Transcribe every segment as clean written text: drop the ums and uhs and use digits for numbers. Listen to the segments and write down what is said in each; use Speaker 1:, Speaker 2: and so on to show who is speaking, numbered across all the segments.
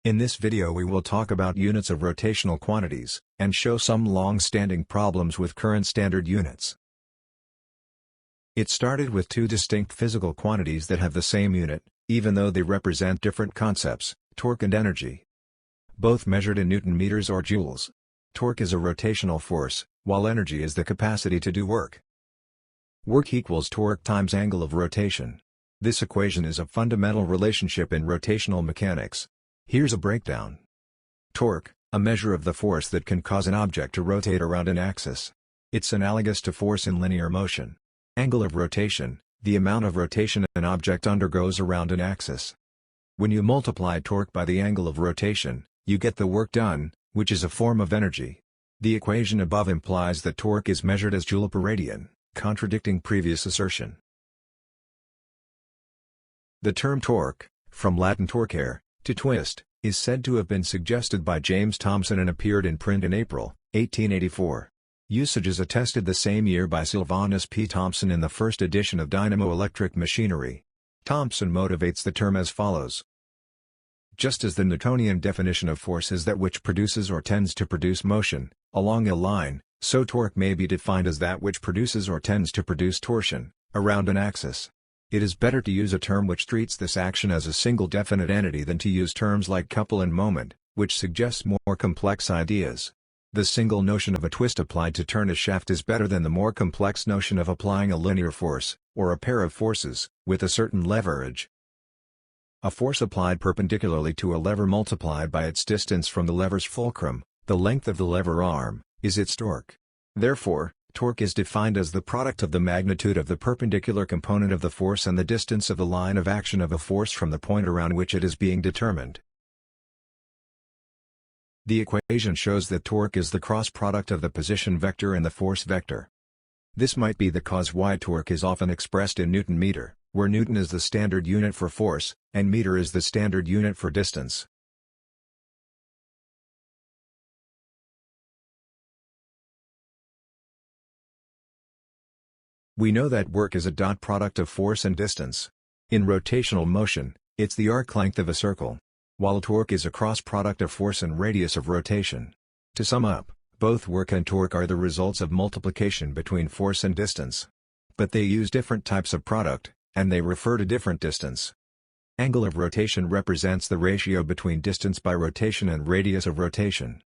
Speaker 1: In this video we will talk about units of rotational quantities, and show some long-standing problems with current standard units. It started with two distinct physical quantities that have the same unit, even though they represent different concepts, torque and energy. Both measured in Newton meters or joules. Torque is a rotational force, while energy is the capacity to do work. Work equals torque times angle of rotation. This equation is a fundamental relationship in rotational mechanics. Here's a breakdown. Torque, a measure of the force that can cause an object to rotate around an axis. It's analogous to force in linear motion. Angle of rotation, the amount of rotation an object undergoes around an axis. When you multiply torque by the angle of rotation, you get the work done, which is a form of energy. The equation above implies that torque is measured as joule per radian, contradicting previous assertion. The term torque, from Latin torquere, to twist, is said to have been suggested by James Thomson and appeared in print in April, 1884. Usage is attested the same year by Sylvanus P. Thompson in the first edition of Dynamo Electric Machinery. Thomson motivates the term as follows. Just as the Newtonian definition of force is that which produces or tends to produce motion, along a line, so torque may be defined as that which produces or tends to produce torsion, around an axis. It is better to use a term which treats this action as a single definite entity than to use terms like couple and moment, which suggests more complex ideas. The single notion of a twist applied to turn a shaft is better than the more complex notion of applying a linear force, or a pair of forces, with a certain leverage. A force applied perpendicularly to a lever multiplied by its distance from the lever's fulcrum, the length of the lever arm, is its torque. Therefore, torque is defined as the product of the magnitude of the perpendicular component of the force and the distance of the line of action of a force from the point around which it is being determined. The equation shows that torque is the cross product of the position vector and the force vector. This might be the cause why torque is often expressed in Newton meter, where Newton is the standard unit for force, and meter is the standard unit for distance. We know that work is a dot product of force and distance. In rotational motion, it's the arc length of a circle, while torque is a cross product of force and radius of rotation. To sum up, both work and torque are the results of multiplication between force and distance. But they use different types of product, and they refer to different distance. Angle of rotation represents the ratio between distance by rotation and radius of rotation.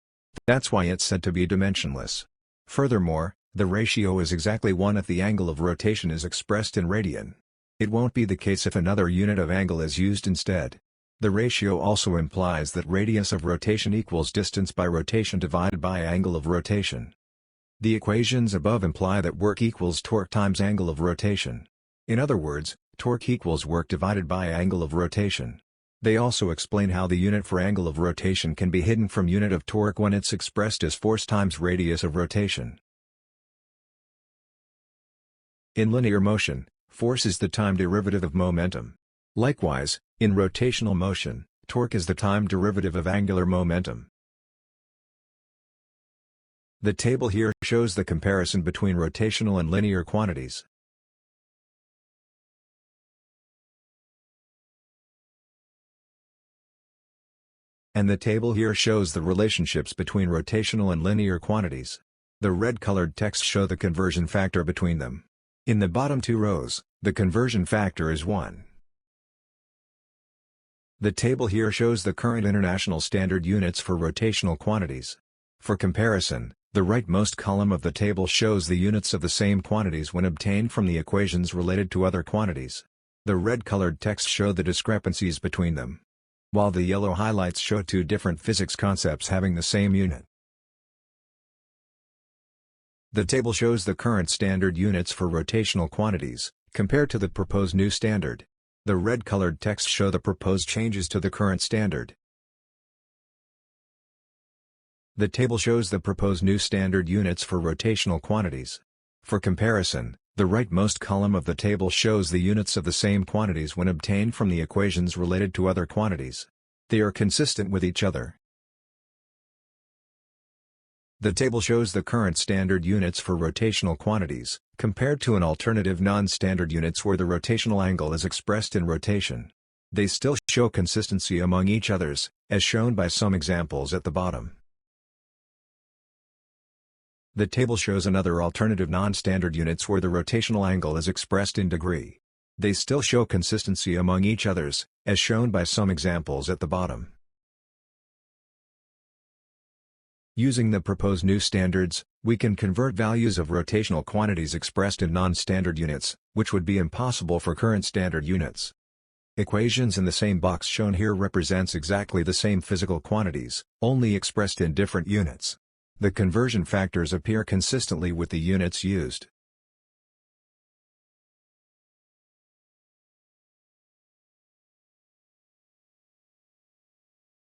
Speaker 1: That's why it's said to be dimensionless. Furthermore, the ratio is exactly 1 if the angle of rotation is expressed in radian. It won't be the case if another unit of angle is used instead. The ratio also implies that radius of rotation equals distance by rotation divided by angle of rotation. The equations above imply that work equals torque times angle of rotation. In other words, torque equals work divided by angle of rotation. They also explain how the unit for angle of rotation can be hidden from unit of torque when it's expressed as force times radius of rotation. In linear motion, force is the time derivative of momentum. Likewise, in rotational motion, torque is the time derivative of angular momentum. The table here shows the comparison between rotational and linear quantities. And the table here shows the relationships between rotational and linear quantities. The red-colored texts show the conversion factor between them. In the bottom two rows, the conversion factor is 1. The table here shows the current international standard units for rotational quantities. For comparison, the rightmost column of the table shows the units of the same quantities when obtained from the equations related to other quantities. The red-colored texts show the discrepancies between them, while the yellow highlights show two different physics concepts having the same unit. The table shows the current standard units for rotational quantities, compared to the proposed new standard. The red-colored texts show the proposed changes to the current standard. The table shows the proposed new standard units for rotational quantities. For comparison, the rightmost column of the table shows the units of the same quantities when obtained from the equations related to other quantities. They are consistent with each other. The table shows the current standard units for rotational quantities, compared to an alternative non-standard units where the rotational angle is expressed in rotation. They still show consistency among each others, as shown by some examples at the bottom. The table shows another alternative non-standard units where the rotational angle is expressed in degree. They still show consistency among each others, as shown by some examples at the bottom. Using the proposed new standards, we can convert values of rotational quantities expressed in non-standard units, which would be impossible for current standard units. Equations in the same box shown here represents exactly the same physical quantities, only expressed in different units. The conversion factors appear consistently with the units used.